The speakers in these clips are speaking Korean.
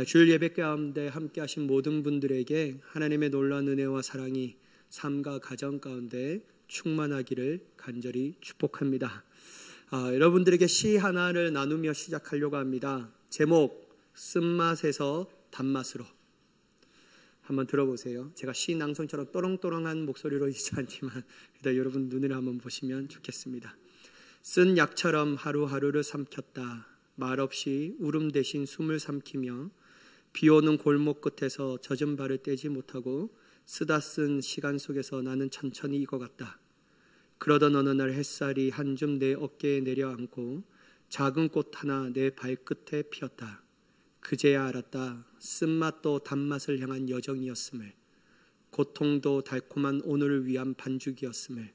주일 예배 가운데 함께 하신 모든 분들에게 하나님의 놀라운 은혜와 사랑이 삶과 가정 가운데 충만하기를 간절히 축복합니다. 여러분들에게 시 하나를 나누며 시작하려고 합니다. 제목, 쓴맛에서 단맛으로. 한번 들어보세요. 제가 시 낭송처럼 또롱또롱한 목소리로 있지 않지만 일단 여러분 눈을 한번 보시면 좋겠습니다. 쓴 약처럼 하루하루를 삼켰다. 말없이 울음 대신 숨을 삼키며 비오는 골목 끝에서 젖은 발을 떼지 못하고 쓰다 쓴 시간 속에서 나는 천천히 익어갔다. 그러던 어느 날 햇살이 한 줌 내 어깨에 내려앉고 작은 꽃 하나 내 발끝에 피었다. 그제야 알았다. 쓴맛도 단맛을 향한 여정이었음을, 고통도 달콤한 오늘을 위한 반죽이었음을.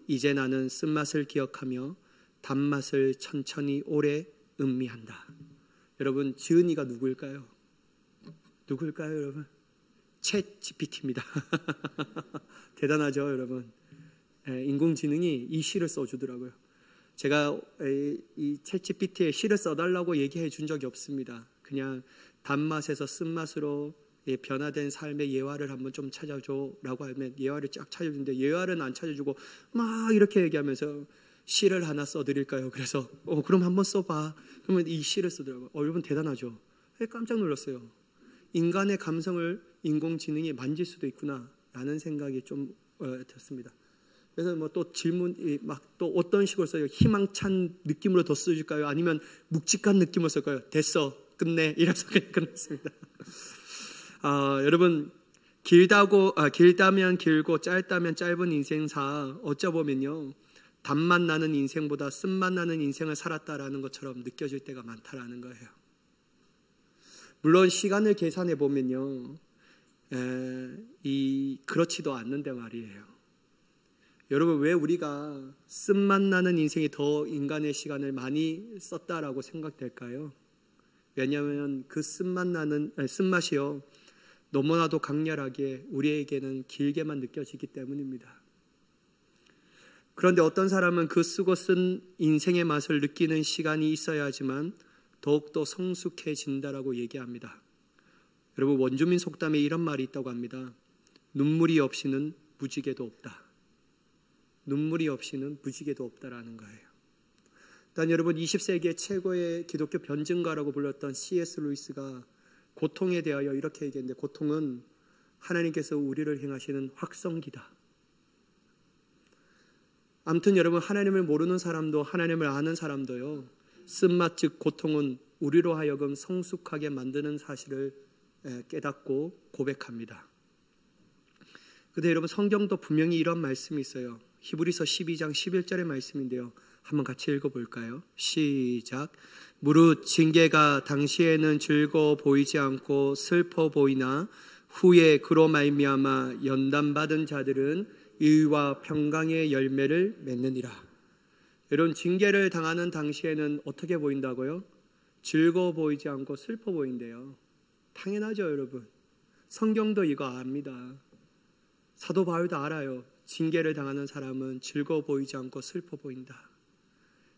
이제 나는 쓴맛을 기억하며 단맛을 천천히 오래 음미한다. 여러분, 지은이가 누구일까요? 누구일까요, 여러분? 챗 GPT입니다. 대단하죠, 여러분? 인공지능이 이 시를 써주더라고요. 제가 이 챗 GPT에 시를 써달라고 얘기해 준 적이 없습니다. 그냥 단맛에서 쓴맛으로 변화된 삶의 예화를 한번 좀 찾아줘라고 하면 예화를 쫙 찾아주는데 예화는 안 찾아주고 막 이렇게 얘기하면서 시를 하나 써드릴까요? 그래서 그럼 한번 써봐. 그러면 이 시를 쓰더라고요. 여러분 대단하죠? 깜짝 놀랐어요. 인간의 감성을 인공지능이 만질 수도 있구나 라는 생각이 좀 들었습니다. 그래서 뭐 또 질문, 막 또 어떤 식으로 써요? 희망찬 느낌으로 더 써줄까요? 아니면 묵직한 느낌으로 쓸까요? 됐어, 끝내. 이래서 그냥 끝냈습니다. 여러분, 길다면 길고 짧다면 짧은 인생사 어쩌보면요, 단맛 나는 인생보다 쓴맛 나는 인생을 살았다라는 것처럼 느껴질 때가 많다라는 거예요. 물론 시간을 계산해 보면요, 그렇지도 않는데 말이에요. 여러분, 왜 우리가 쓴맛 나는 인생이 더 인간의 시간을 많이 썼다라고 생각될까요? 왜냐하면 그 쓴맛이요, 너무나도 강렬하게 우리에게는 길게만 느껴지기 때문입니다. 그런데 어떤 사람은 그 쓰고 쓴 인생의 맛을 느끼는 시간이 있어야 하지만 더욱더 성숙해진다라고 얘기합니다. 여러분, 원주민 속담에 이런 말이 있다고 합니다. 눈물이 없이는 무지개도 없다. 눈물이 없이는 무지개도 없다라는 거예요. 일단 여러분, 20세기의 최고의 기독교 변증가라고 불렸던 C.S. 루이스가 고통에 대하여 이렇게 얘기했는데, 고통은 하나님께서 우리를 행하시는 확성기다. 아무튼 여러분, 하나님을 모르는 사람도 하나님을 아는 사람도요, 쓴맛 즉 고통은 우리로 하여금 성숙하게 만드는 사실을 깨닫고 고백합니다. 그런데 여러분, 성경도 분명히 이런 말씀이 있어요. 히브리서 12장 11절의 말씀인데요, 한번 같이 읽어볼까요? 시작. 무릇 징계가 당시에는 즐거워 보이지 않고 슬퍼 보이나 후에 그로 말미암아 연단받은 자들은 의와 평강의 열매를 맺느니라. 여러분, 징계를 당하는 당시에는 어떻게 보인다고요? 즐거워 보이지 않고 슬퍼 보인대요. 당연하죠, 여러분. 성경도 이거 압니다. 사도 바울도 알아요. 징계를 당하는 사람은 즐거워 보이지 않고 슬퍼 보인다.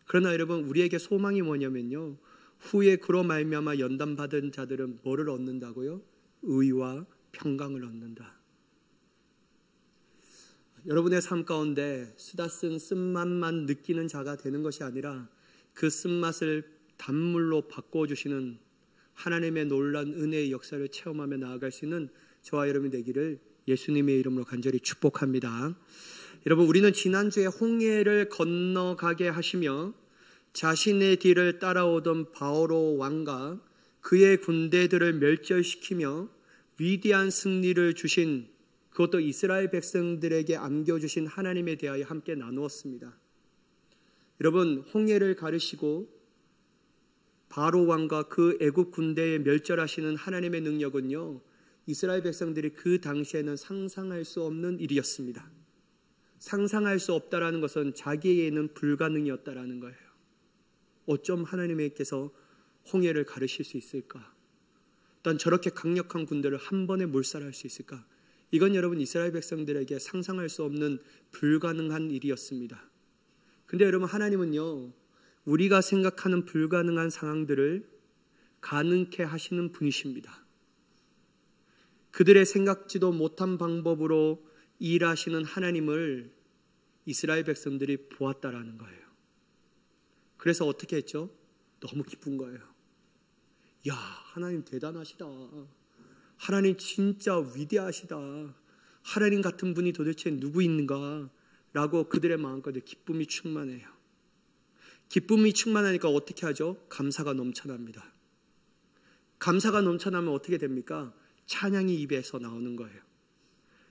그러나 여러분, 우리에게 소망이 뭐냐면요, 후에 그로 말미암아 연단받은 자들은 뭐를 얻는다고요? 의와 평강을 얻는다. 여러분의 삶 가운데 수다 쓴 쓴맛만 느끼는 자가 되는 것이 아니라 그 쓴맛을 단물로 바꿔주시는 하나님의 놀라운 은혜의 역사를 체험하며 나아갈 수 있는 저와 여러분이 되기를 예수님의 이름으로 간절히 축복합니다. 여러분, 우리는 지난주에 홍해를 건너가게 하시며 자신의 뒤를 따라오던 바오로 왕과 그의 군대들을 멸절시키며 위대한 승리를 주신, 그것도 이스라엘 백성들에게 안겨주신 하나님에 대하여 함께 나누었습니다. 여러분, 홍해를 가르시고 바로 왕과 그 애국 군대에 멸절하시는 하나님의 능력은요, 이스라엘 백성들이 그 당시에는 상상할 수 없는 일이었습니다. 상상할 수 없다라는 것은 자기에게는 불가능이었다라는 거예요. 어쩜 하나님께서 홍해를 가르실 수 있을까? 또 저렇게 강력한 군대를 한 번에 몰살할 수 있을까? 이건 여러분, 이스라엘 백성들에게 상상할 수 없는 불가능한 일이었습니다. 근데 여러분, 하나님은요, 우리가 생각하는 불가능한 상황들을 가능케 하시는 분이십니다. 그들의 생각지도 못한 방법으로 일하시는 하나님을 이스라엘 백성들이 보았다라는 거예요. 그래서 어떻게 했죠? 너무 기쁜 거예요. 야, 하나님 대단하시다. 하나님 진짜 위대하시다. 하나님 같은 분이 도대체 누구 있는가? 라고 그들의 마음가운데 기쁨이 충만해요. 기쁨이 충만하니까 어떻게 하죠? 감사가 넘쳐납니다. 감사가 넘쳐나면 어떻게 됩니까? 찬양이 입에서 나오는 거예요.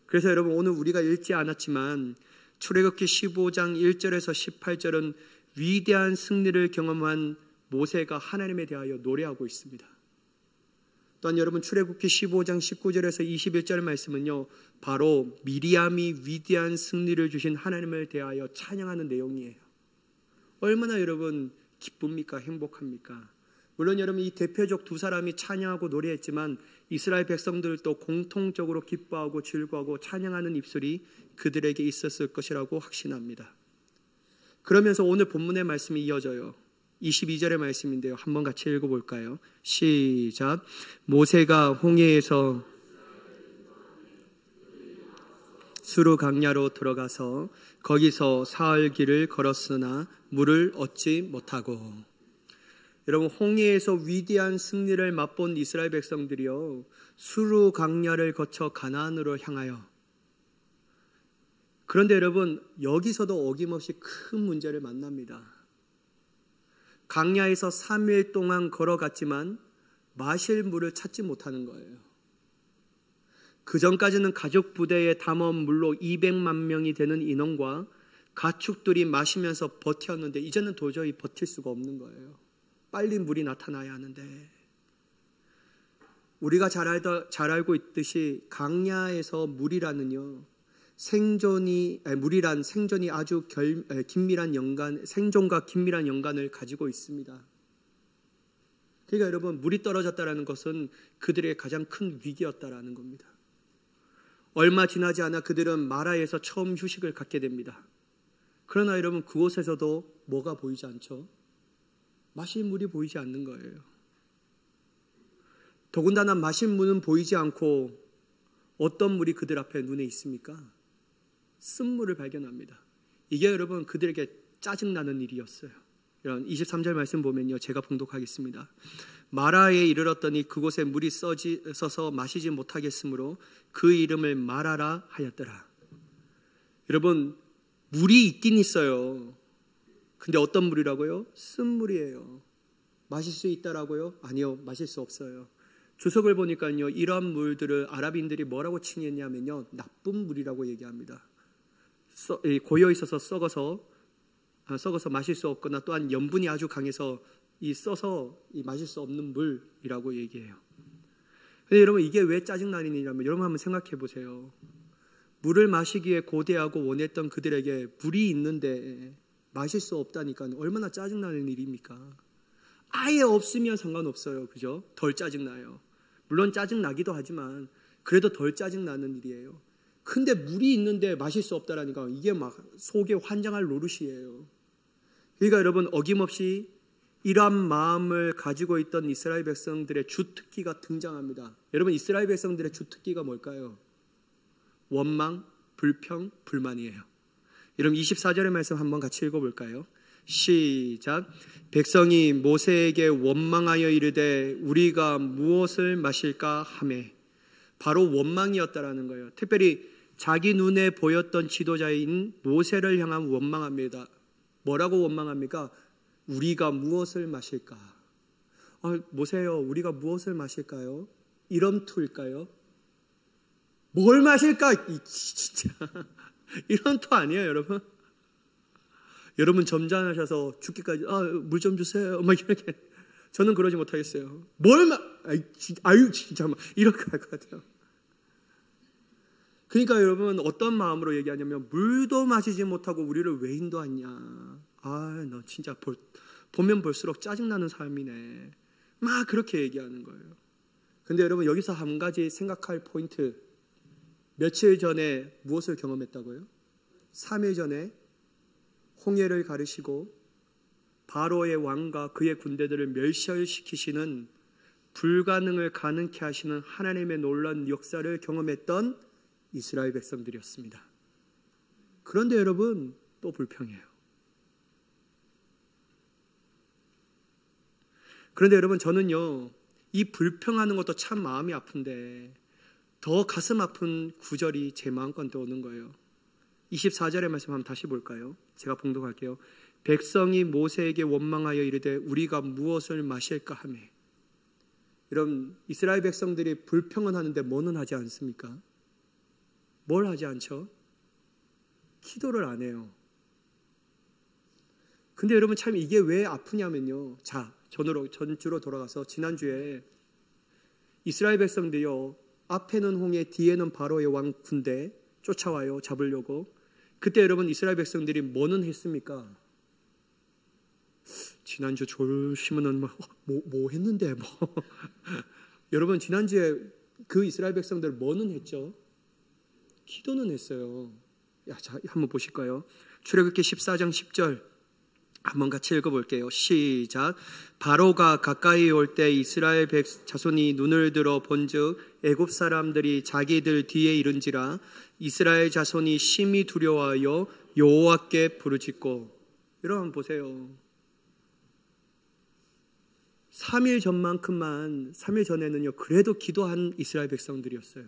그래서 여러분, 오늘 우리가 읽지 않았지만 출애굽기 15장 1절에서 18절은 위대한 승리를 경험한 모세가 하나님에 대하여 노래하고 있습니다. 또한 여러분, 출애굽기 15장 19절에서 21절 말씀은요, 바로 미리암이 위대한 승리를 주신 하나님을 대하여 찬양하는 내용이에요. 얼마나 여러분 기쁩니까? 행복합니까? 물론 여러분, 이 대표적 두 사람이 찬양하고 노래했지만 이스라엘 백성들도 공통적으로 기뻐하고 즐거워하고 찬양하는 입술이 그들에게 있었을 것이라고 확신합니다. 그러면서 오늘 본문의 말씀이 이어져요. 22절의 말씀인데요. 한번 같이 읽어볼까요? 시작. 모세가 홍해에서 수르 강야로 들어가서 거기서 사흘 길을 걸었으나 물을 얻지 못하고. 여러분, 홍해에서 위대한 승리를 맛본 이스라엘 백성들이요, 수르 강야를 거쳐 가나안으로 향하여. 그런데 여러분, 여기서도 어김없이 큰 문제를 만납니다. 강야에서 3일 동안 걸어갔지만 마실 물을 찾지 못하는 거예요. 그 전까지는 가족 부대에 담아온 물로 200만 명이 되는 인원과 가축들이 마시면서 버텼는데 이제는 도저히 버틸 수가 없는 거예요. 빨리 물이 나타나야 하는데, 우리가 잘 알고 있듯이 강야에서 물이라는요, 물이란 생존이 아주 긴밀한 생존과 긴밀한 연관을 가지고 있습니다. 그러니까 여러분, 물이 떨어졌다는 것은 그들의 가장 큰 위기였다라는 겁니다. 얼마 지나지 않아 그들은 마라에서 처음 휴식을 갖게 됩니다. 그러나 여러분, 그곳에서도 뭐가 보이지 않죠? 마실 물이 보이지 않는 거예요. 더군다나 마실 물은 보이지 않고 어떤 물이 그들 앞에 눈에 있습니까? 쓴물을 발견합니다. 이게 여러분 그들에게 짜증나는 일이었어요. 이런 23절 말씀 보면요, 제가 봉독하겠습니다. 마라에 이르렀더니 그곳에 물이 써서 마시지 못하겠으므로 그 이름을 마라라 하였더라. 여러분, 물이 있긴 있어요. 근데 어떤 물이라고요? 쓴물이에요. 마실 수 있다라고요? 아니요, 마실 수 없어요. 주석을 보니까요, 이러한 물들을 아랍인들이 뭐라고 칭했냐면요, 나쁜 물이라고 얘기합니다. 고여 있어서 썩어서 마실 수 없거나 또한 염분이 아주 강해서 써서 마실 수 없는 물이라고 얘기해요. 근데 여러분, 이게 왜 짜증나는 일이냐면, 여러분 한번 생각해 보세요. 물을 마시기에 고대하고 원했던 그들에게 물이 있는데 마실 수 없다니까 얼마나 짜증나는 일입니까? 아예 없으면 상관없어요. 그죠? 덜 짜증나요. 물론 짜증나기도 하지만 그래도 덜 짜증나는 일이에요. 근데 물이 있는데 마실 수 없다라니까 이게 막 속에 환장할 노릇이에요. 그러니까 여러분, 어김없이 이러한 마음을 가지고 있던 이스라엘 백성들의 주특기가 등장합니다. 여러분, 이스라엘 백성들의 주특기가 뭘까요? 원망, 불평, 불만이에요. 여러분, 24절의 말씀 한번 같이 읽어볼까요? 시작. 백성이 모세에게 원망하여 이르되 우리가 무엇을 마실까 하매. 바로 원망이었다라는 거예요. 특별히 자기 눈에 보였던 지도자인 모세를 향한 원망합니다. 뭐라고 원망합니까? 우리가 무엇을 마실까? 모세요, 우리가 무엇을 마실까요? 이런 투일까요? 뭘 마실까? 진짜 이런 투 아니에요, 여러분? 여러분 점잖으셔서 죽기까지 물 좀 주세요, 막 이렇게. 저는 그러지 못하겠어요. 진짜 이렇게 할 것 같아요. 그러니까 여러분, 어떤 마음으로 얘기하냐면, 물도 마시지 못하고 우리를 왜 인도하냐. 너 진짜 보면 볼수록 짜증나는 삶이네. 막 그렇게 얘기하는 거예요. 근데 여러분, 여기서 한 가지 생각할 포인트. 며칠 전에 무엇을 경험했다고요? 3일 전에 홍해를 가르시고 바로의 왕과 그의 군대들을 멸절시키시는 불가능을 가능케 하시는 하나님의 놀라운 역사를 경험했던 이스라엘 백성들이었습니다. 그런데 여러분, 또 불평해요. 그런데 여러분, 저는요, 이 불평하는 것도 참 마음이 아픈데 더 가슴 아픈 구절이 제 마음껏 오는 거예요. 24절의 말씀 한번 다시 볼까요? 제가 봉독할게요. 백성이 모세에게 원망하여 이르되 우리가 무엇을 마실까 하며. 여러분, 이스라엘 백성들이 불평은 하는데 뭐는 하지 않습니까? 뭘 하지 않죠? 기도를 안 해요. 근데 여러분, 참 이게 왜 아프냐면요. 자, 전주로 돌아가서 지난주에 이스라엘 백성들이요, 앞에는 홍해, 뒤에는 바로의 왕 군대 쫓아와요, 잡으려고. 그때 여러분, 이스라엘 백성들이 뭐는 했습니까? 지난주 졸시면은 뭐 했는데 뭐. 여러분, 지난주에 그 이스라엘 백성들 뭐는 했죠? 기도는 했어요. 자, 한번 보실까요? 출애굽기 14장 10절 한번 같이 읽어볼게요. 시작. 바로가 가까이 올 때 이스라엘 자손이 눈을 들어 본즉 애굽 사람들이 자기들 뒤에 이른지라 이스라엘 자손이 심히 두려워하여 여호와께 부르짖고. 여러분 보세요. 3일 전에는요, 그래도 기도한 이스라엘 백성들이었어요.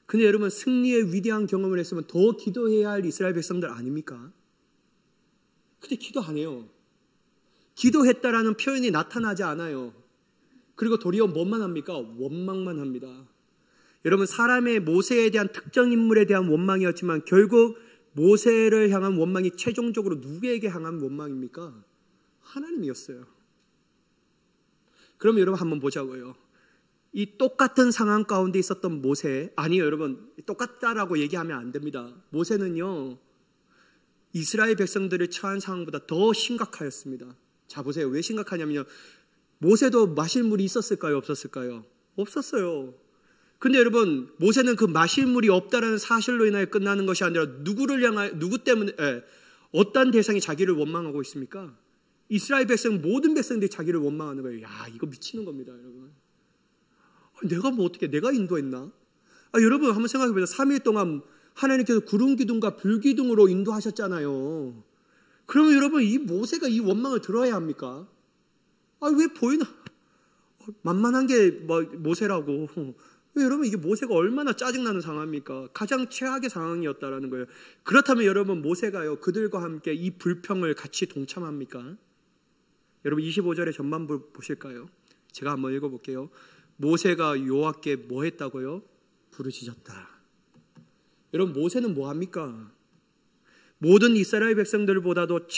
근데 여러분, 승리의 위대한 경험을 했으면 더 기도해야 할 이스라엘 백성들 아닙니까? 근데 기도 안 해요. 기도했다라는 표현이 나타나지 않아요. 그리고 도리어 뭐만 합니까? 원망만 합니다. 여러분, 사람의 모세에 대한 특정 인물에 대한 원망이었지만 결국 모세를 향한 원망이 최종적으로 누구에게 향한 원망입니까? 하나님이었어요. 그럼 여러분 한번 보자고요. 이 똑같은 상황 가운데 있었던 모세, 아니요 여러분, 똑같다라고 얘기하면 안 됩니다. 모세는요, 이스라엘 백성들을 처한 상황보다 더 심각하였습니다. 자, 보세요. 왜 심각하냐면요, 모세도 마실 물이 있었을까요? 없었을까요? 없었어요. 근데 여러분, 모세는 그 마실 물이 없다라는 사실로 인하여 끝나는 것이 아니라 누구 때문에, 어떤 대상이 자기를 원망하고 있습니까? 이스라엘 백성, 모든 백성들이 자기를 원망하는 거예요. 야, 이거 미치는 겁니다, 여러분. 내가 인도했나? 여러분 한번 생각해 보세요. 3일 동안 하나님께서 구름 기둥과 불 기둥으로 인도하셨잖아요. 그러면 여러분, 이 모세가 이 원망을 들어야 합니까? 왜 보이나? 만만한 게 모세라고. 여러분, 이게 모세가 얼마나 짜증나는 상황입니까? 가장 최악의 상황이었다라는 거예요. 그렇다면 여러분, 모세가요, 그들과 함께 이 불평을 같이 동참합니까? 여러분, 25절의 전반부 보실까요? 제가 한번 읽어볼게요. 모세가 여호와께 뭐 했다고요? 부르짖었다. 여러분, 모세는 뭐 합니까? 모든 이스라엘 백성들보다도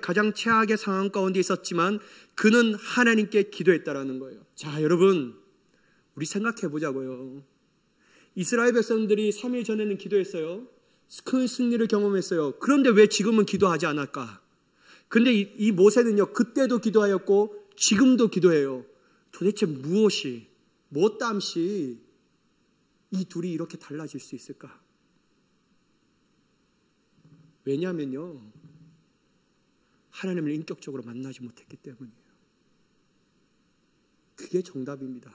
가장 최악의 상황 가운데 있었지만 그는 하나님께 기도했다라는 거예요. 자, 여러분, 우리 생각해 보자고요. 이스라엘 백성들이 3일 전에는 기도했어요. 큰 승리를 경험했어요. 그런데 왜 지금은 기도하지 않을까? 근데 이 모세는요, 그때도 기도하였고 지금도 기도해요. 도대체 무엇 땀시 이 둘이 이렇게 달라질 수 있을까? 왜냐하면요, 하나님을 인격적으로 만나지 못했기 때문이에요. 그게 정답입니다.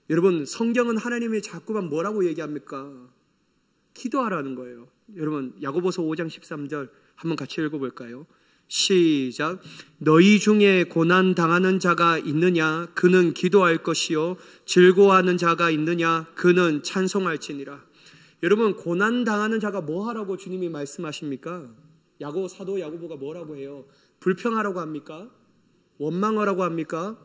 여러분, 성경은 하나님이 자꾸만 뭐라고 얘기합니까? 기도하라는 거예요. 여러분, 야고보서 5장 13절 한번 같이 읽어볼까요? 시작. 너희 중에 고난 당하는 자가 있느냐? 그는 기도할 것이요. 즐거워하는 자가 있느냐? 그는 찬송할지니라. 여러분, 고난 당하는 자가 뭐 하라고 주님이 말씀하십니까? 사도 야고보가 뭐라고 해요? 불평하라고 합니까? 원망하라고 합니까?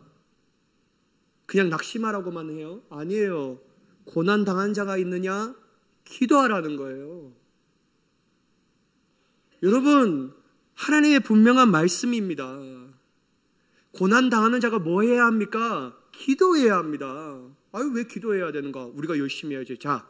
그냥 낙심하라고만 해요? 아니에요. 고난 당한 자가 있느냐? 기도하라는 거예요. 여러분, 하나님의 분명한 말씀입니다. 고난 당하는 자가 뭐 해야 합니까? 기도해야 합니다. 왜 기도해야 되는가? 우리가 열심히 해야지. 자,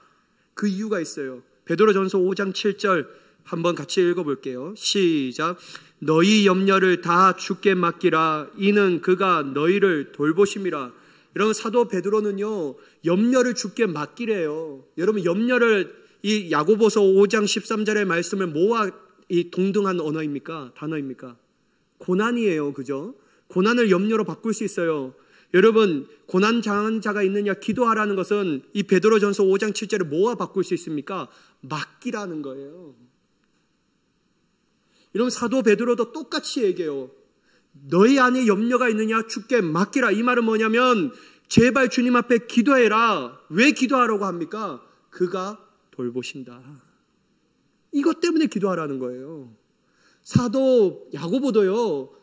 그 이유가 있어요. 베드로전서 5장 7절 한번 같이 읽어볼게요. 시작. 너희 염려를 다 주께 맡기라. 이는 그가 너희를 돌보심이라. 여러분, 사도 베드로는요, 염려를 주께 맡기래요. 여러분, 염려를 이 야고보서 5장 13절의 말씀을 뭐와 이 동등한 단어입니까? 고난이에요. 그죠? 고난을 염려로 바꿀 수 있어요. 여러분, 고난 당한 자가 있느냐 기도하라는 것은 이 베드로전서 5장 7절을 뭐와 바꿀 수 있습니까? 맡기라는 거예요. 여러분, 사도 베드로도 똑같이 얘기해요. 너희 안에 염려가 있느냐 주께 맡기라. 이 말은 뭐냐면 제발 주님 앞에 기도해라. 왜 기도하라고 합니까? 그가 돌보신다. 이것 때문에 기도하라는 거예요. 사도 야고보도요,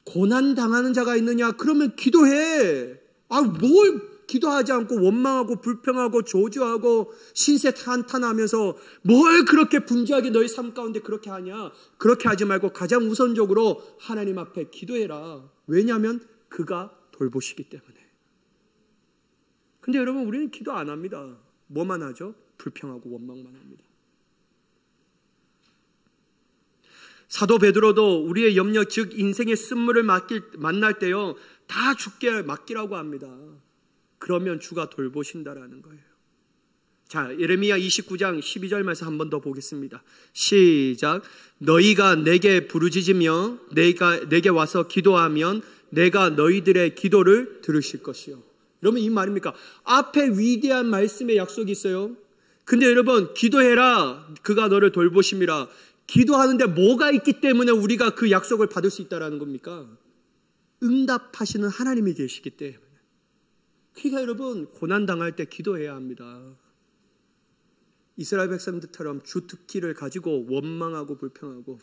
고난 당하는 자가 있느냐? 그러면 기도해. 뭘 기도하지 않고 원망하고 불평하고 저주하고 신세 한탄하면서 뭘 그렇게 분주하게 너희 삶 가운데 그렇게 하냐? 그렇게 하지 말고 가장 우선적으로 하나님 앞에 기도해라. 왜냐하면 그가 돌보시기 때문에. 근데 여러분, 우리는 기도 안 합니다. 뭐만 하죠? 불평하고 원망만 합니다. 사도 베드로도 우리의 염려, 즉 인생의 쓴물을 만날 때요, 다 주께 맡기라고 합니다. 그러면 주가 돌보신다라는 거예요. 자, 예레미야 29장 12절 말씀 한 번 더 보겠습니다. 시작. 너희가 내게 부르짖으며 내게 와서 기도하면 내가 너희들의 기도를 들으실 것이요. 여러분, 이 말입니까? 앞에 위대한 말씀의 약속이 있어요. 근데 여러분, 기도해라. 그가 너를 돌보심이라. 기도하는데 뭐가 있기 때문에 우리가 그 약속을 받을 수 있다는 겁니까? 응답하시는 하나님이 계시기 때문에. 그러니까 여러분, 고난당할 때 기도해야 합니다. 이스라엘 백성들처럼 주특기를 가지고 원망하고 불평하고,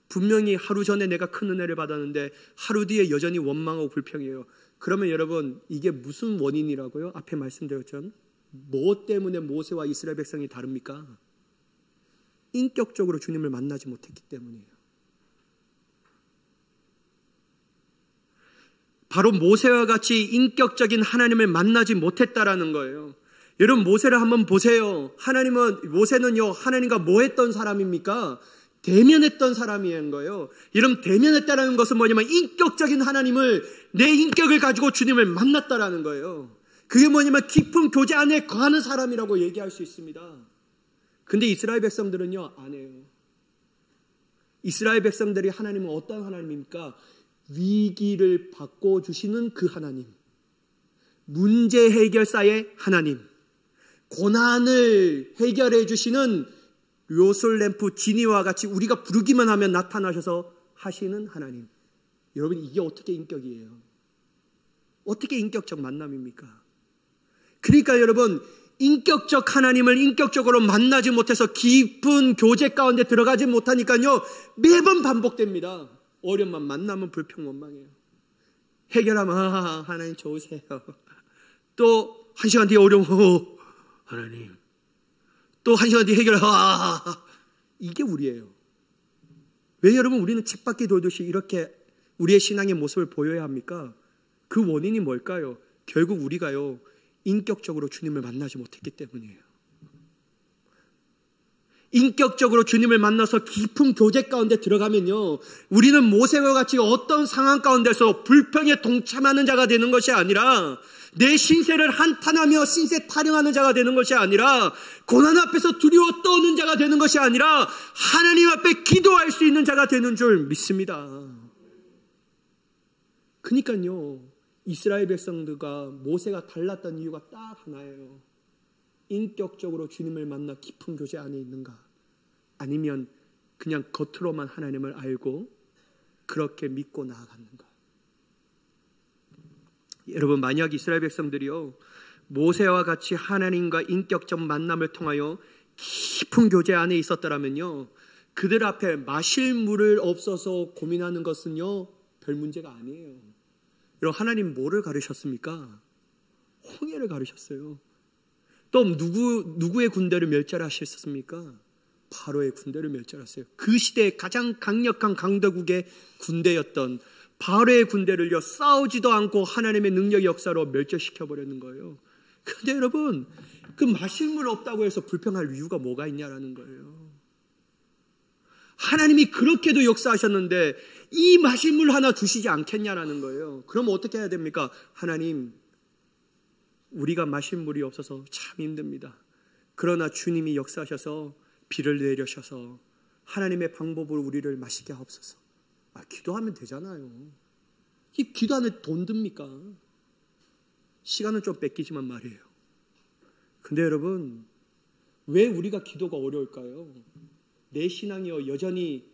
분명히 하루 전에 내가 큰 은혜를 받았는데 하루 뒤에 여전히 원망하고 불평해요. 그러면 여러분, 이게 무슨 원인이라고요? 앞에 말씀드렸죠. 뭐 때문에 모세와 이스라엘 백성이 다릅니까? 인격적으로 주님을 만나지 못했기 때문이에요. 바로 모세와 같이 인격적인 하나님을 만나지 못했다라는 거예요. 여러분, 모세를 한번 보세요. 모세는요, 하나님과 뭐 했던 사람입니까? 대면했던 사람이인 거예요. 여러분, 대면했다라는 것은 뭐냐면 인격적인 하나님을, 내 인격을 가지고 주님을 만났다라는 거예요. 그게 뭐냐면 깊은 교제 안에 거하는 사람이라고 얘기할 수 있습니다. 근데 이스라엘 백성들은요, 안 해요. 이스라엘 백성들이 하나님은 어떤 하나님입니까? 위기를 바꿔주시는 그 하나님, 문제 해결사의 하나님, 고난을 해결해 주시는 요솔렘프 지니와 같이 우리가 부르기만 하면 나타나셔서 하시는 하나님. 여러분, 이게 어떻게 인격이에요? 어떻게 인격적 만남입니까? 그러니까 여러분, 인격적 하나님을 인격적으로 만나지 못해서 깊은 교제 가운데 들어가지 못하니까요, 매번 반복됩니다. 어려움만 만나면 불평 원망해요. 해결하면 하나님 좋으세요. 또 한 시간 뒤에 어려움, 하나님. 또 한 시간 뒤에 해결, 이게 우리예요. 왜 여러분, 우리는 쳇바퀴 돌듯이 이렇게 우리의 신앙의 모습을 보여야 합니까? 그 원인이 뭘까요? 결국 우리가요, 인격적으로 주님을 만나지 못했기 때문이에요. 인격적으로 주님을 만나서 깊은 교제 가운데 들어가면요, 우리는 모세와 같이 어떤 상황 가운데서 불평에 동참하는 자가 되는 것이 아니라, 내 신세를 한탄하며 신세 타령하는 자가 되는 것이 아니라, 고난 앞에서 두려워 떠는 자가 되는 것이 아니라 하나님 앞에 기도할 수 있는 자가 되는 줄 믿습니다. 그러니까요, 이스라엘 백성들과 모세가 달랐던 이유가 딱 하나예요. 인격적으로 주님을 만나 깊은 교제 안에 있는가, 아니면 그냥 겉으로만 하나님을 알고 그렇게 믿고 나아갔는가. 여러분, 만약 이스라엘 백성들이요, 모세와 같이 하나님과 인격적 만남을 통하여 깊은 교제 안에 있었더라면요, 그들 앞에 마실 물을 없어서 고민하는 것은요, 별 문제가 아니에요. 여러분, 하나님 뭐를 가르쳤습니까? 홍해를 가르쳤어요. 또 누구의 군대를 멸절하셨습니까? 바로의 군대를 멸절했어요. 그 시대에 가장 강력한 강대국의 군대였던 바로의 군대를요, 싸우지도 않고 하나님의 능력의 역사로 멸절시켜버리는 거예요. 그런데 여러분, 그 마실 물 없다고 해서 불평할 이유가 뭐가 있냐라는 거예요. 하나님이 그렇게도 역사하셨는데 이 마실 물 하나 주시지 않겠냐라는 거예요. 그럼 어떻게 해야 됩니까? 하나님, 우리가 마실 물이 없어서 참 힘듭니다. 그러나 주님이 역사하셔서 비를 내려셔서 하나님의 방법으로 우리를 마시게 하옵소서. 기도하면 되잖아요. 이 기도하는데 돈 듭니까? 시간은 좀 뺏기지만 말이에요. 근데 여러분, 왜 우리가 기도가 어려울까요? 내 신앙이요, 여전히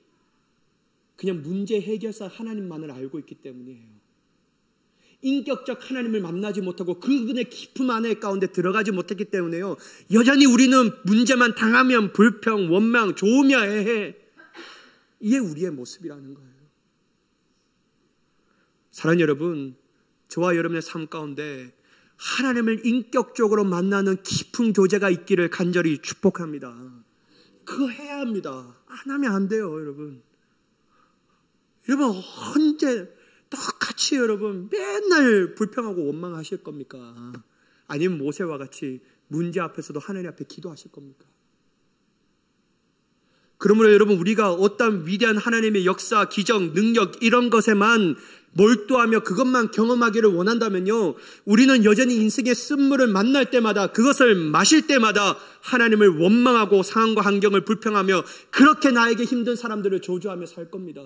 그냥 문제 해결사 하나님만을 알고 있기 때문이에요. 인격적 하나님을 만나지 못하고 그분의 깊음 안에 가운데 들어가지 못했기 때문에요. 여전히 우리는 문제만 당하면 불평, 원망, 좋으며 해해. 이게 우리의 모습이라는 거예요. 사랑하는 여러분, 저와 여러분의 삶 가운데 하나님을 인격적으로 만나는 깊은 교제가 있기를 간절히 축복합니다. 그거 해야 합니다. 안 하면 안 돼요, 여러분. 여러분, 언제 똑같이 여러분 맨날 불평하고 원망하실 겁니까? 아니면 모세와 같이 문제 앞에서도 하나님 앞에 기도하실 겁니까? 그러므로 여러분, 우리가 어떤 위대한 하나님의 역사, 기적, 능력 이런 것에만 몰두하며 그것만 경험하기를 원한다면요, 우리는 여전히 인생의 쓴물을 만날 때마다, 그것을 마실 때마다 하나님을 원망하고 상황과 환경을 불평하며 그렇게 나에게 힘든 사람들을 저주하며 살 겁니다.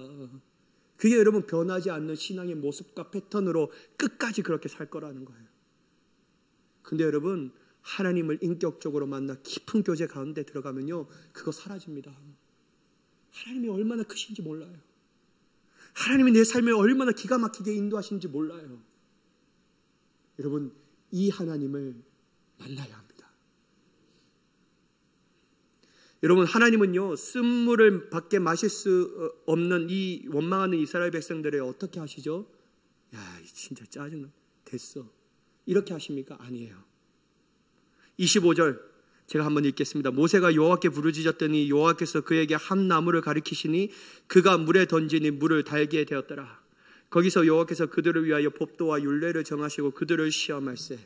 그게 여러분 변하지 않는 신앙의 모습과 패턴으로 끝까지 그렇게 살 거라는 거예요. 근데 여러분, 하나님을 인격적으로 만나 깊은 교제 가운데 들어가면요, 그거 사라집니다. 하나님이 얼마나 크신지 몰라요. 하나님이 내 삶에 얼마나 기가 막히게 인도하시는지 몰라요. 여러분, 이 하나님을 만나야 합니다. 여러분, 하나님은요, 쓴물을 밖에 마실 수 없는 이 원망하는 이스라엘 백성들을 어떻게 하시죠? 야, 진짜 짜증나. 됐어. 이렇게 하십니까? 아니에요. 25절 제가 한번 읽겠습니다. 모세가 여호와께 부르짖었더니 여호와께서 그에게 한 나무를 가리키시니 그가 물에 던지니 물을 달게 되었더라. 거기서 여호와께서 그들을 위하여 법도와 율례를 정하시고 그들을 시험할세.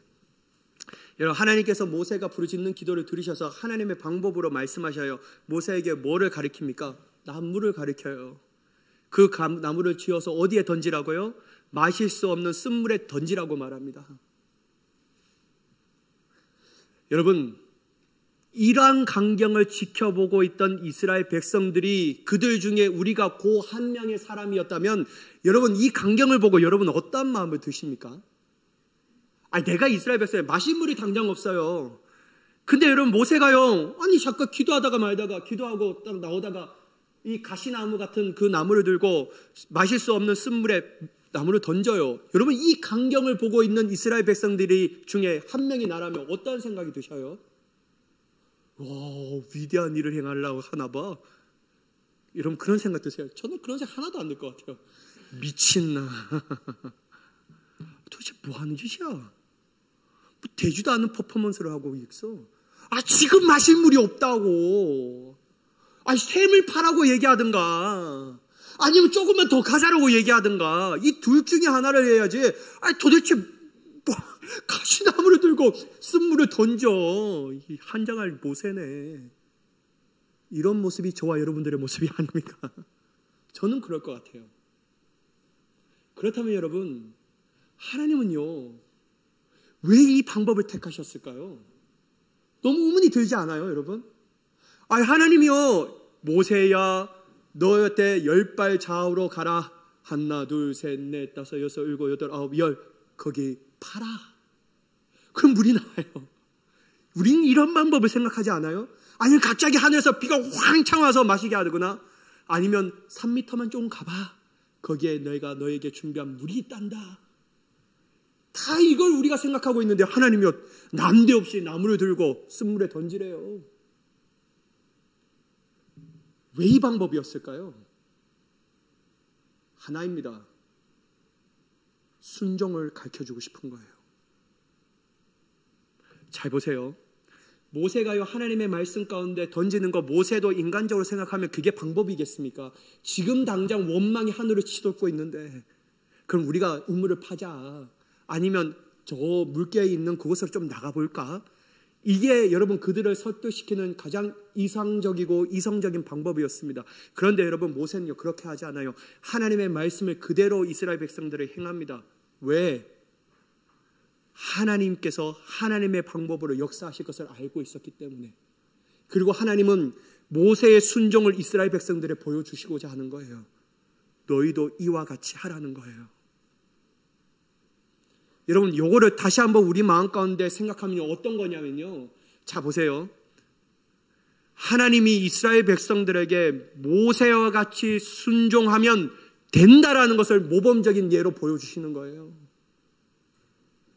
여러분, 하나님께서 모세가 부르짖는 기도를 들으셔서 하나님의 방법으로 말씀하셔요. 모세에게 뭐를 가리킵니까? 나무를 가리켜요. 그 나무를 쥐어서 어디에 던지라고요? 마실 수 없는 쓴물에 던지라고 말합니다. 여러분, 이러한 광경을 지켜보고 있던 이스라엘 백성들이 그들 중에 우리가 고 한 명의 사람이었다면 여러분, 이 광경을 보고 여러분 어떤 마음을 드십니까? 내가 이스라엘 백성에 마실 물이 당장 없어요. 근데 여러분, 모세가요, 잠깐 기도하다가 말다가 기도하고 딱 나오다가 이 가시나무 같은 그 나무를 들고 마실 수 없는 쓴물에 나무를 던져요. 여러분, 이 광경을 보고 있는 이스라엘 백성들이 중에 한 명이 나라면 어떤 생각이 드셔요? 와, 위대한 일을 행하려고 하나 봐. 여러분, 그런 생각 드세요? 저는 그런 생각 하나도 안 들 것 같아요. 미친나. 도대체 뭐 하는 짓이야? 뭐 되지도 않은 퍼포먼스를 하고 있어. 지금 마실 물이 없다고. 샘을 파라고 얘기하든가, 아니면 조금만 더 가자라고 얘기하든가, 이 둘 중에 하나를 해야지. 도대체 뭐 가시나무를 들고 쓴물을 던져. 이 한장할 모세네. 이런 모습이 저와 여러분들의 모습이 아닙니까? 저는 그럴 것 같아요. 그렇다면 여러분, 하나님은요, 왜 이 방법을 택하셨을까요? 너무 의문이 들지 않아요, 여러분? 하나님이요, 모세야, 너한테 10발 좌우로 가라. 하나, 둘, 셋, 넷, 다섯, 여섯, 일곱, 여덟, 아홉, 열. 거기 파라. 그럼 물이 나와요. 우린 이런 방법을 생각하지 않아요? 아니면 갑자기 하늘에서 비가 왕창 와서 마시게 하거나, 아니면 3m만 조금 가봐. 거기에 너희가 너에게 준비한 물이 있단다. 다 이걸 우리가 생각하고 있는데 하나님이요, 난데없이 나무를 들고 쓴물에 던지래요. 왜 이 방법이었을까요? 하나입니다. 순종을 가르쳐주고 싶은 거예요. 잘 보세요. 모세가요, 하나님의 말씀 가운데 던지는 거, 모세도 인간적으로 생각하면 그게 방법이겠습니까? 지금 당장 원망이 하늘을 치솟고 있는데 그럼 우리가 우물을 파자, 아니면 저 물가에 있는 그곳으로 좀 나가볼까? 이게 여러분 그들을 설득시키는 가장 이상적이고 이성적인 방법이었습니다. 그런데 여러분, 모세는요 그렇게 하지 않아요. 하나님의 말씀을 그대로 이스라엘 백성들을 행합니다. 왜? 하나님께서 하나님의 방법으로 역사하실 것을 알고 있었기 때문에. 그리고 하나님은 모세의 순종을 이스라엘 백성들에 보여주시고자 하는 거예요. 너희도 이와 같이 하라는 거예요. 여러분, 요거를 다시 한번 우리 마음 가운데 생각하면 어떤 거냐면요. 자, 보세요. 하나님이 이스라엘 백성들에게 모세와 같이 순종하면 된다라는 것을 모범적인 예로 보여주시는 거예요.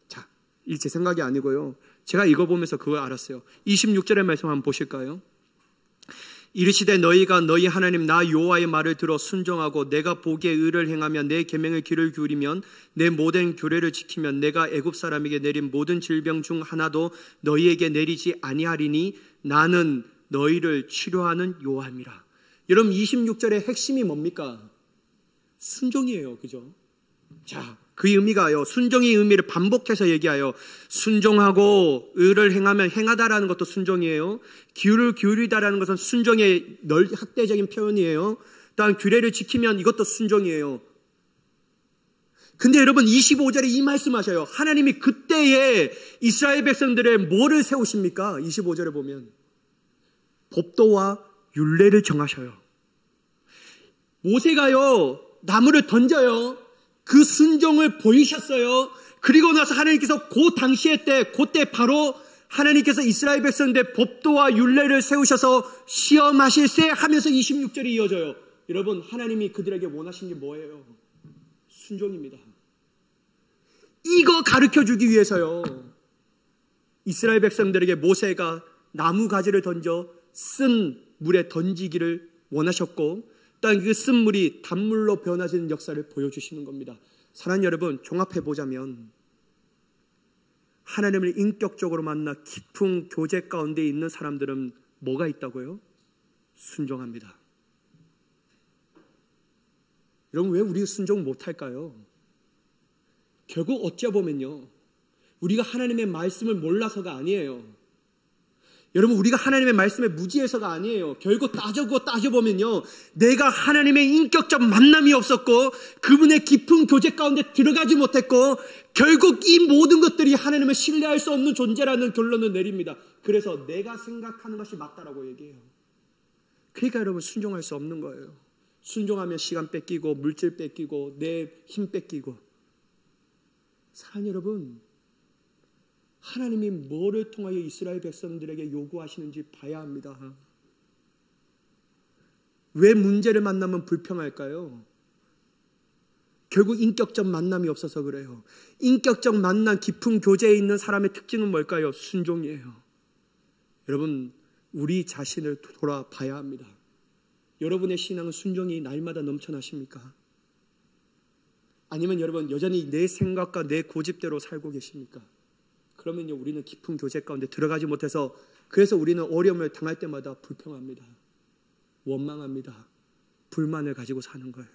자, 이 제 생각이 아니고요. 제가 읽어보면서 그걸 알았어요. 26절의 말씀 한번 보실까요? 이르시되 너희가 너희 하나님 나 여호와의 말을 들어 순종하고 내가 보기에 의를 행하며 내 계명의 귀를 기울이면 내 모든 규례를 지키면 내가 애굽 사람에게 내린 모든 질병 중 하나도 너희에게 내리지 아니하리니 나는 너희를 치료하는 여호와입니다. 여러분, 26절의 핵심이 뭡니까? 순종이에요. 그죠? 자, 그 의미가요, 순종의 의미를 반복해서 얘기하여 순종하고 의를 행하면 행하다라는 것도 순종이에요. 귀를 기울이다라는 것은 순종의 학대적인 표현이에요. 또한 규례를 지키면 이것도 순종이에요. 근데 여러분, 25절에 이 말씀하셔요. 하나님이 그때에 이스라엘 백성들의 뭐를 세우십니까? 25절에 보면 법도와 율례를 정하셔요. 모세가요, 나무를 던져요. 그 순종을 보이셨어요. 그리고 나서 하나님께서 그 당시에 그때 바로 하나님께서 이스라엘 백성들의 법도와 율례를 세우셔서 시험하실세 하면서 26절이 이어져요. 여러분, 하나님이 그들에게 원하신 게 뭐예요? 순종입니다. 이거 가르쳐주기 위해서요, 이스라엘 백성들에게 모세가 나무 가지를 던져 쓴 물에 던지기를 원하셨고, 또한 그 쓴 물이 단물로 변화되는 역사를 보여주시는 겁니다. 사랑하는 여러분, 종합해보자면 하나님을 인격적으로 만나 깊은 교제 가운데 있는 사람들은 뭐가 있다고요? 순종합니다. 여러분, 왜 우리가 순종 못할까요? 결국 어찌보면요, 우리가 하나님의 말씀을 몰라서가 아니에요. 여러분, 우리가 하나님의 말씀에 무지해서가 아니에요. 결국 따져보면요, 내가 하나님의 인격적 만남이 없었고 그분의 깊은 교제 가운데 들어가지 못했고 결국 이 모든 것들이 하나님을 신뢰할 수 없는 존재라는 결론을 내립니다. 그래서 내가 생각하는 것이 맞다라고 얘기해요. 그러니까 여러분, 순종할 수 없는 거예요. 순종하면 시간 뺏기고 물질 뺏기고 내 힘 뺏기고. 사랑하는 여러분, 하나님이 뭐를 통하여 이스라엘 백성들에게 요구하시는지 봐야 합니다. 왜 문제를 만나면 불평할까요? 결국 인격적 만남이 없어서 그래요. 인격적 만남, 깊은 교제에 있는 사람의 특징은 뭘까요? 순종이에요. 여러분, 우리 자신을 돌아봐야 합니다. 여러분의 신앙은 순종이 날마다 넘쳐나십니까? 아니면 여러분, 여전히 내 생각과 내 고집대로 살고 계십니까? 그러면요, 우리는 깊은 교제 가운데 들어가지 못해서, 그래서 우리는 어려움을 당할 때마다 불평합니다. 원망합니다. 불만을 가지고 사는 거예요.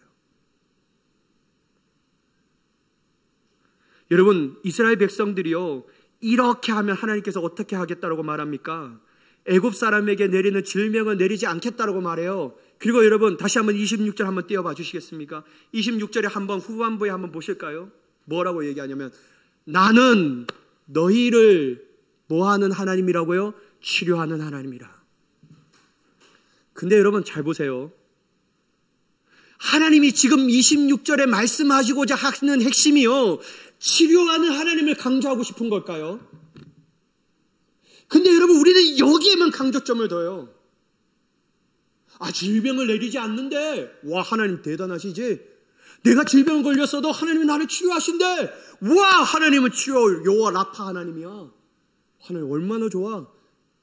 여러분, 이스라엘 백성들이요, 이렇게 하면 하나님께서 어떻게 하겠다라고 말합니까? 애굽 사람에게 내리는 질병을 내리지 않겠다라고 말해요. 그리고 여러분, 다시 한번 26절 한번 띄워봐 주시겠습니까? 26절에 한번 후반부에 한번 보실까요? 뭐라고 얘기하냐면, 나는 너희를 뭐하는 하나님이라고요? 치료하는 하나님이라. 근데 여러분, 잘 보세요. 하나님이 지금 26절에 말씀하시고자 하는 핵심이요, 치료하는 하나님을 강조하고 싶은 걸까요? 근데 여러분, 우리는 여기에만 강조점을 둬요. 질병을 내리지 않는데, 와, 하나님 대단하시지? 내가 질병 걸렸어도 하나님이 나를 치료하신대. 와, 하나님은 치료 여호와 라파 하나님이야. 하나님 얼마나 좋아.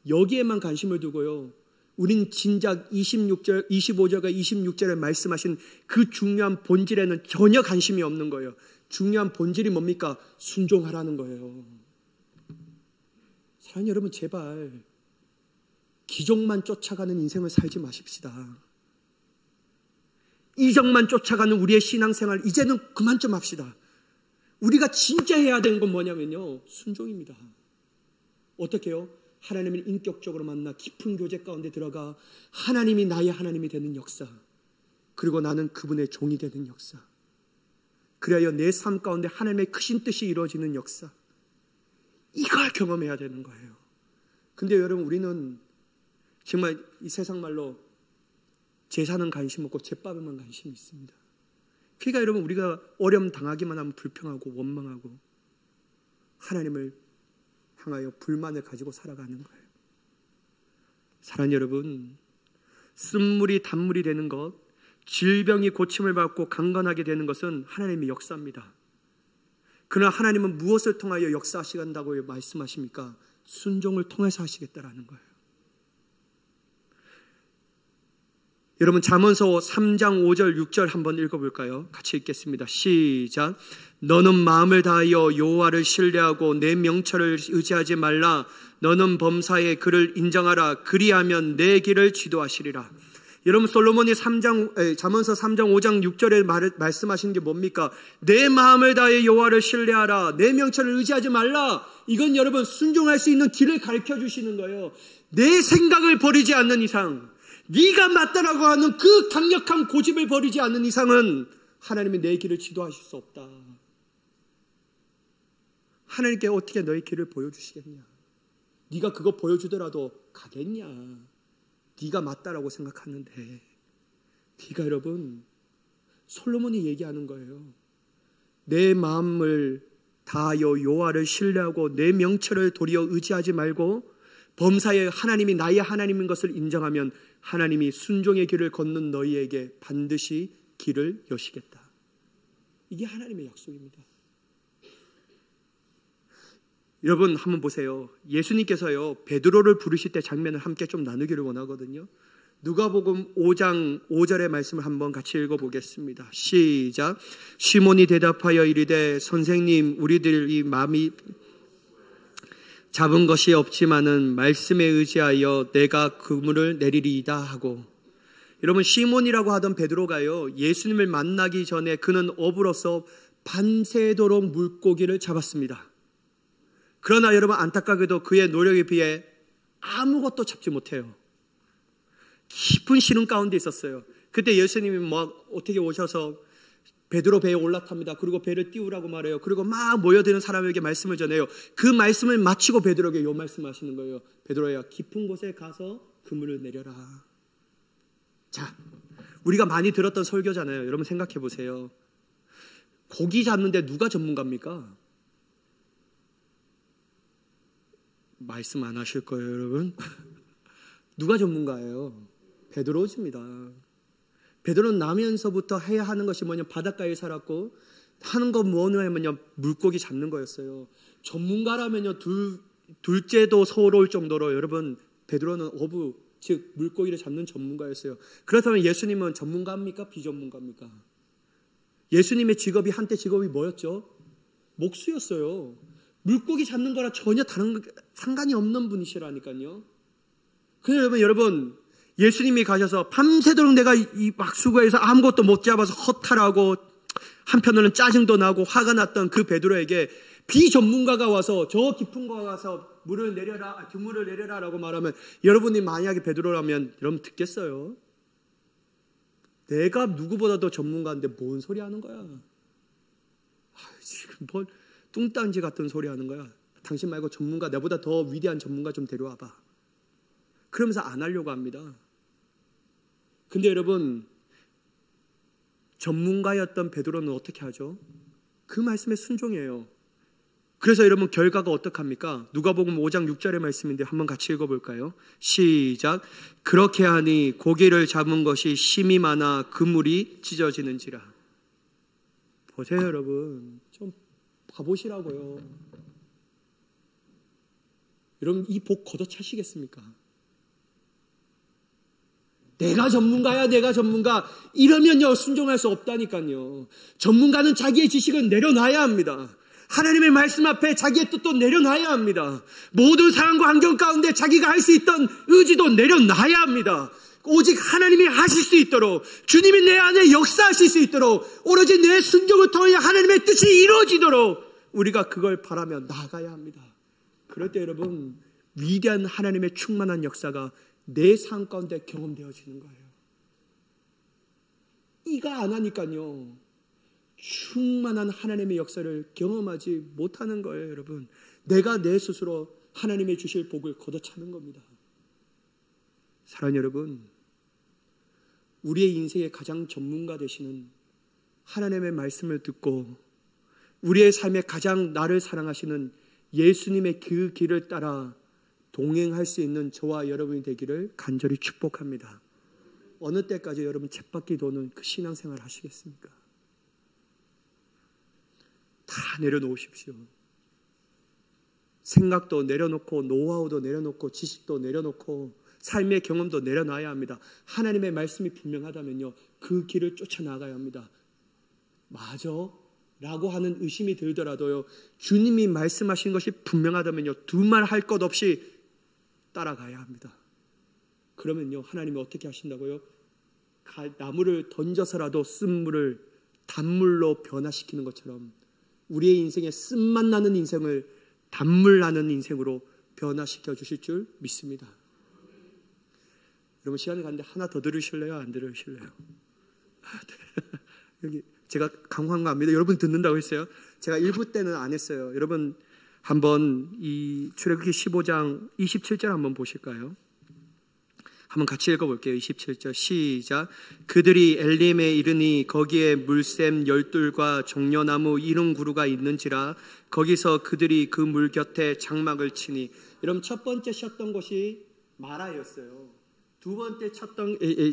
여기에만 관심을 두고요, 우린 진작 26절, 25절과 26절에 말씀하신 그 중요한 본질에는 전혀 관심이 없는 거예요. 중요한 본질이 뭡니까? 순종하라는 거예요. 사랑하는 여러분, 제발 기적만 쫓아가는 인생을 살지 마십시다. 이적만 쫓아가는 우리의 신앙생활 이제는 그만 좀 합시다. 우리가 진짜 해야 되는 건 뭐냐면요, 순종입니다. 어떻게 해요? 하나님을 인격적으로 만나 깊은 교제 가운데 들어가 하나님이 나의 하나님이 되는 역사, 그리고 나는 그분의 종이 되는 역사, 그래야 내 삶 가운데 하나님의 크신 뜻이 이루어지는 역사, 이걸 경험해야 되는 거예요. 근데 여러분, 우리는 정말 이 세상 말로 제사는 관심 없고 제밥에만 관심이 있습니다. 그러니까 여러분, 우리가 어려움 당하기만 하면 불평하고 원망하고, 하나님을 향하여 불만을 가지고 살아가는 거예요. 사랑하는 여러분, 쓴물이 단물이 되는 것, 질병이 고침을 받고 강건하게 되는 것은 하나님의 역사입니다. 그러나 하나님은 무엇을 통하여 역사하시간다고 말씀하십니까? 순종을 통해서 하시겠다라는 거예요. 여러분, 잠언서 3장 5절 6절 한번 읽어볼까요? 같이 읽겠습니다. 시작. 너는 마음을 다하여 여호와를 신뢰하고 내 명철을 의지하지 말라. 너는 범사에 그를 인정하라. 그리하면 내 길을 지도하시리라. 여러분, 솔로몬이 잠언서 3장 5장 6절에 말씀하시는 게 뭡니까? 내 마음을 다해 여호와를 신뢰하라. 내 명철을 의지하지 말라. 이건 여러분 순종할 수 있는 길을 가르쳐 주시는 거예요. 내 생각을 버리지 않는 이상, 네가 맞다라고 하는 그 강력한 고집을 버리지 않는 이상은 하나님이 내 길을 지도하실 수 없다. 하나님께 어떻게 너의 길을 보여주시겠냐? 네가 그거 보여주더라도 가겠냐? 네가 맞다라고 생각하는데, 네가 여러분, 솔로몬이 얘기하는 거예요. 내 마음을 다하여 여호와를 신뢰하고 내 명철을 도리어 의지하지 말고 범사에 하나님이 나의 하나님인 것을 인정하면 하나님이 순종의 길을 걷는 너희에게 반드시 길을 여시겠다. 이게 하나님의 약속입니다. 여러분 한번 보세요. 예수님께서요 베드로를 부르실 때 장면을 함께 좀 나누기를 원하거든요. 누가복음 5장 5절의 말씀을 한번 같이 읽어보겠습니다. 시작. 시몬이 대답하여 이르되 선생님 우리들이 마음이 잡은 것이 없지만은 말씀에 의지하여 내가 그물을 내리리이다 하고, 여러분 시몬이라고 하던 베드로가요 예수님을 만나기 전에 그는 어부로서 밤새도록 물고기를 잡았습니다. 그러나 여러분 안타깝게도 그의 노력에 비해 아무것도 잡지 못해요. 깊은 시름 가운데 있었어요. 그때 예수님이 어떻게 오셔서 베드로 배에 올라탑니다. 그리고 배를 띄우라고 말해요. 그리고 막 모여드는 사람에게 말씀을 전해요. 그 말씀을 마치고 베드로에게 이 말씀하시는 거예요. 베드로야, 깊은 곳에 가서 그물을 내려라. 자, 우리가 많이 들었던 설교잖아요. 여러분 생각해 보세요. 고기 잡는데 누가 전문가입니까? 말씀 안 하실 거예요, 여러분. 누가 전문가예요? 베드로입니다. 베드로는 나면서부터 해야 하는 것이 뭐냐, 바닷가에 살았고 하는 거 뭐냐면요 물고기 잡는 거였어요. 전문가라면요 둘째도 서러울 정도로 여러분 베드로는 어부, 즉 물고기를 잡는 전문가였어요. 그렇다면 예수님은 전문가입니까? 비전문가입니까? 예수님의 직업이 한때 직업이 뭐였죠? 목수였어요. 물고기 잡는 거랑 전혀 다른 상관이 없는 분이시라니까요. 그런데 여러분 예수님이 가셔서 밤새도록 내가 이 막 수고해서 아무것도 못 잡아서 허탈하고 한편으로는 짜증도 나고 화가 났던 그 베드로에게 비전문가가 와서 저 깊은 거 가서 물을 내려라, 그물을 내려라라고 말하면 여러분이 만약에 베드로라면 여러분 듣겠어요? 내가 누구보다도 전문가인데 뭔 소리 하는 거야? 지금 뭘 뚱딴지 같은 소리 하는 거야? 당신 말고 전문가, 내보다 더 위대한 전문가 좀 데려와봐. 그러면서 안 하려고 합니다. 근데 여러분 전문가였던 베드로는 어떻게 하죠? 그 말씀에 순종해요. 그래서 여러분 결과가 어떡합니까? 누가복음 5장 6절의 말씀인데 한번 같이 읽어볼까요? 시작. 그렇게 하니 고기를 잡은 것이 심이 많아 그물이 찢어지는지라. 보세요 여러분, 좀 봐보시라고요. 여러분 이 복 걷어차시겠습니까? 내가 전문가야, 내가 전문가. 이러면요, 순종할 수 없다니까요. 전문가는 자기의 지식을 내려놔야 합니다. 하나님의 말씀 앞에 자기의 뜻도 내려놔야 합니다. 모든 상황과 환경 가운데 자기가 할 수 있던 의지도 내려놔야 합니다. 오직 하나님이 하실 수 있도록, 주님이 내 안에 역사하실 수 있도록, 오로지 내 순종을 통해 하나님의 뜻이 이루어지도록 우리가 그걸 바라며 나아가야 합니다. 그럴 때 여러분, 위대한 하나님의 충만한 역사가 내 삶 가운데 경험되어지는 거예요. 이거 안 하니까요 충만한 하나님의 역사를 경험하지 못하는 거예요. 여러분, 내가 내 스스로 하나님의 주실 복을 걷어차는 겁니다. 사랑하는 여러분, 우리의 인생의 가장 전문가 되시는 하나님의 말씀을 듣고 우리의 삶에 가장 나를 사랑하시는 예수님의 그 길을 따라 동행할 수 있는 저와 여러분이 되기를 간절히 축복합니다. 어느 때까지 여러분 쳇바퀴 도는 그 신앙생활 하시겠습니까? 다 내려놓으십시오. 생각도 내려놓고 노하우도 내려놓고 지식도 내려놓고 삶의 경험도 내려놔야 합니다. 하나님의 말씀이 분명하다면요, 그 길을 쫓아나가야 합니다. 맞아? 라고 하는 의심이 들더라도요, 주님이 말씀하신 것이 분명하다면요, 두말 할 것 없이 따라가야 합니다. 그러면요, 하나님이 어떻게 하신다고요? 나무를 던져서라도 쓴물을 단물로 변화시키는 것처럼 우리의 인생에 쓴맛 나는 인생을 단물 나는 인생으로 변화시켜 주실 줄 믿습니다. 여러분, 시간이 갔는데 하나 더 들으실래요? 안 들으실래요? 여기 제가 강화한 거 압니다. 여러분 듣는다고 했어요. 제가 1부 때는 안 했어요. 여러분 한번 이 출애굽기 15장 27절 한번 보실까요? 한번 같이 읽어볼게요. 27절 시작. 그들이 엘림에 이르니 거기에 물샘 열둘과 종려나무 이른 구루가 있는지라 거기서 그들이 그 물 곁에 장막을 치니. 여러분, 첫 번째 쉬었던 곳이 마라였어요. 두 번째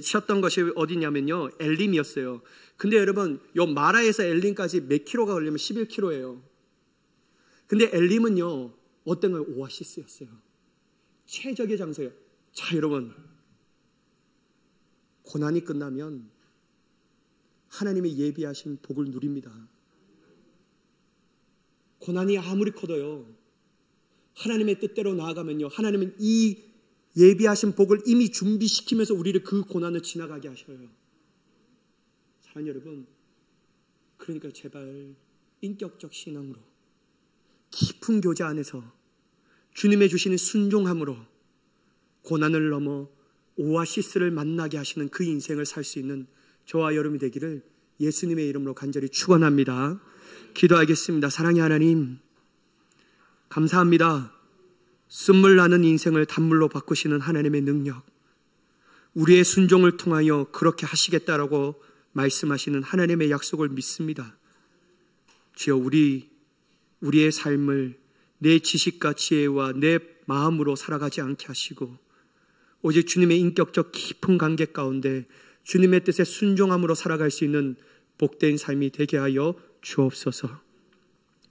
쉬었던 것이 어디냐면요, 엘림이었어요. 근데 여러분, 요 마라에서 엘림까지 몇 킬로가 걸리면 11킬로예요. 근데 엘림은요, 어떤 걸 오아시스였어요. 최적의 장소예요. 자, 여러분, 고난이 끝나면 하나님이 예비하신 복을 누립니다. 고난이 아무리 커도요, 하나님의 뜻대로 나아가면요, 하나님은 이 예비하신 복을 이미 준비시키면서 우리를 그 고난을 지나가게 하셔요. 사랑하는 여러분, 그러니까 제발 인격적 신앙으로 깊은 교제 안에서 주님의 주시는 순종함으로 고난을 넘어 오아시스를 만나게 하시는 그 인생을 살 수 있는 저와 여러분이 되기를 예수님의 이름으로 간절히 축원합니다. 기도하겠습니다. 사랑의 하나님, 감사합니다. 쓴물 나는 인생을 단물로 바꾸시는 하나님의 능력, 우리의 순종을 통하여 그렇게 하시겠다라고 말씀하시는 하나님의 약속을 믿습니다. 주여, 우리의 삶을 내 지식과 지혜와 내 마음으로 살아가지 않게 하시고 오직 주님의 인격적 깊은 관계 가운데 주님의 뜻에 순종함으로 살아갈 수 있는 복된 삶이 되게 하여 주옵소서.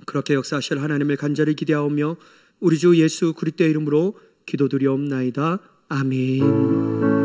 그렇게 역사하실 하나님을 간절히 기대하오며 우리 주 예수 그리스도의 이름으로 기도드리옵나이다. 아멘.